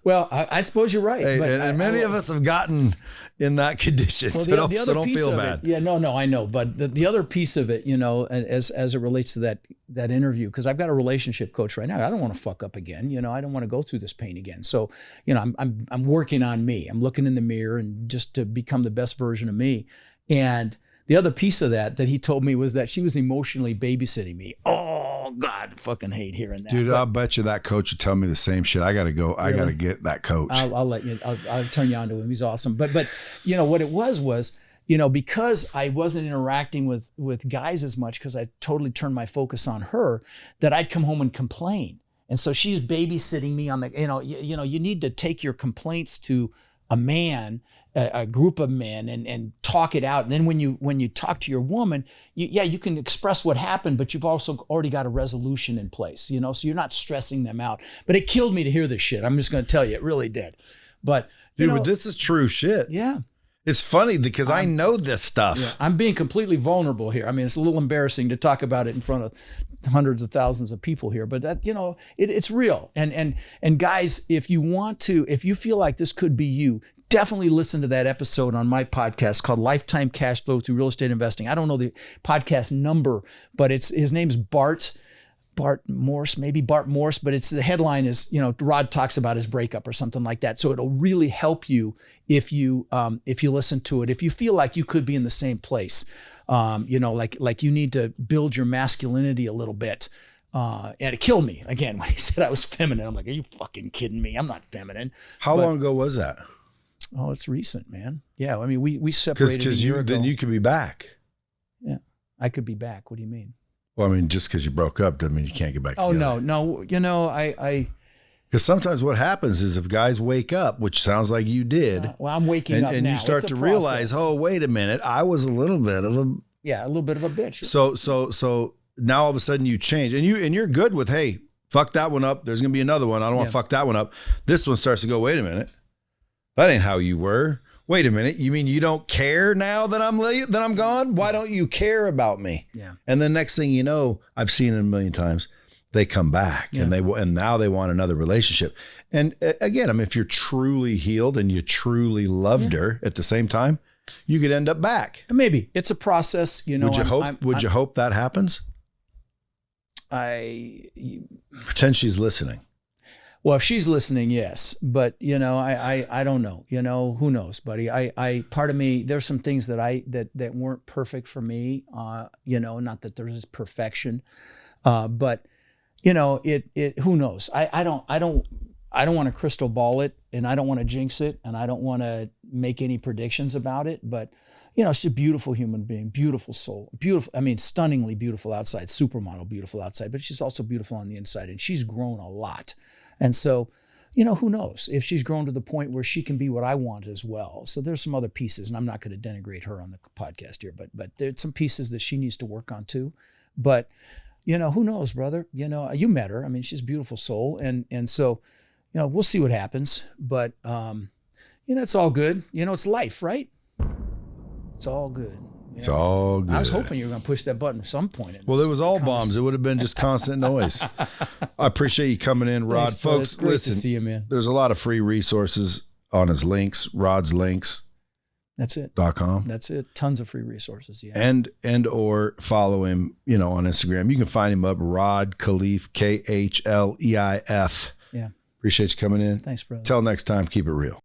Well, I suppose you're right. Hey, and many of us have gotten in that condition, so don't feel bad. I know. But the other piece of it, as it relates to that interview, because I've got a relationship coach right now. I don't want to fuck up again. I don't want to go through this pain again. So, I'm working on me. I'm looking in the mirror and just to become the best version of me. And the other piece of that he told me was that she was emotionally babysitting me. Oh God, I fucking hate hearing that. Dude, I'll bet you that coach would tell me the same shit. I got to go. Really? I got to get that coach. I'll let you. I'll turn you on to him. He's awesome. But what it was because I wasn't interacting with guys as much because I totally turned my focus on her, that I'd come home and complain. And so she's babysitting me on the. You need to take your complaints to a man, a group of men, and talk it out. And then when you talk to your woman, you can express what happened, but you've also already got a resolution in place, so you're not stressing them out. But it killed me to hear this shit. I'm just going to tell you, it really did. But dude, this is true shit. Yeah. It's funny because I know this stuff. Yeah, I'm being completely vulnerable here. I mean, it's a little embarrassing to talk about it in front of hundreds of thousands of people here, but that, it's real. And guys, if you feel like this could be you, definitely listen to that episode on my podcast called Lifetime Cash Flow Through Real Estate Investing. I don't know the podcast number, but his name's Bart Morse, but the headline is, Rod talks about his breakup or something like that. So it'll really help you if you listen to it. If you feel like you could be in the same place, like you need to build your masculinity a little bit. And it killed me again when he said I was feminine. I'm like, are you fucking kidding me? I'm not feminine. How long ago was that? Oh, it's recent, man. Yeah, I mean, we separated a year ago. Then you could be back. Yeah, I could be back. What do you mean? Well, I mean, just because you broke up doesn't mean you can't get back together. Oh, no. I because sometimes what happens is if guys wake up, which sounds like you did. Well, I'm waking up now. And you start to realize, oh, wait a minute, I was a little bit of a bitch. So now all of a sudden you change, and you're good with, hey, fuck that one up. There's gonna be another one. I don't want to fuck that one up. This one starts to go, wait a minute. That ain't how you were. Wait a minute. You mean you don't care now that I'm gone? Why don't you care about me? Yeah. And the next thing you know, I've seen it a million times, they come back and now they want another relationship. And again, I mean, if you're truly healed and you truly loved her at the same time, you could end up back. Maybe it's a process, Would you hope that happens? I pretend she's listening. Well, if she's listening, yes. But I don't know. Who knows, buddy? I part of me, there's some things that weren't perfect for me. Not that there's perfection, but who knows? I don't want to crystal ball it, and I don't want to jinx it, and I don't want to make any predictions about it. But she's a beautiful human being, beautiful soul, beautiful. I mean, stunningly beautiful outside, supermodel beautiful outside, but she's also beautiful on the inside, and she's grown a lot. And so, who knows if she's grown to the point where she can be what I want as well. So there's some other pieces, and I'm not going to denigrate her on the podcast here, but there's some pieces that she needs to work on too. But, who knows, brother? You met her. I mean, she's a beautiful soul. And so, we'll see what happens. But, it's all good. It's life, right? It's all good. It's all good. I was hoping you were going to push that button at some point. Well, it was all bombs. It would have been just constant noise. I appreciate you coming in, Rod. Thanks, folks, it's great listen, to see you, man. There's a lot of free resources on his links, Rod's links. That's it. .com. That's it. Tons of free resources. Yeah. And or follow him, on Instagram. You can find him up, Rod Khleif, Khleif. Yeah. Appreciate you coming in. Thanks, brother. Till next time, keep it real.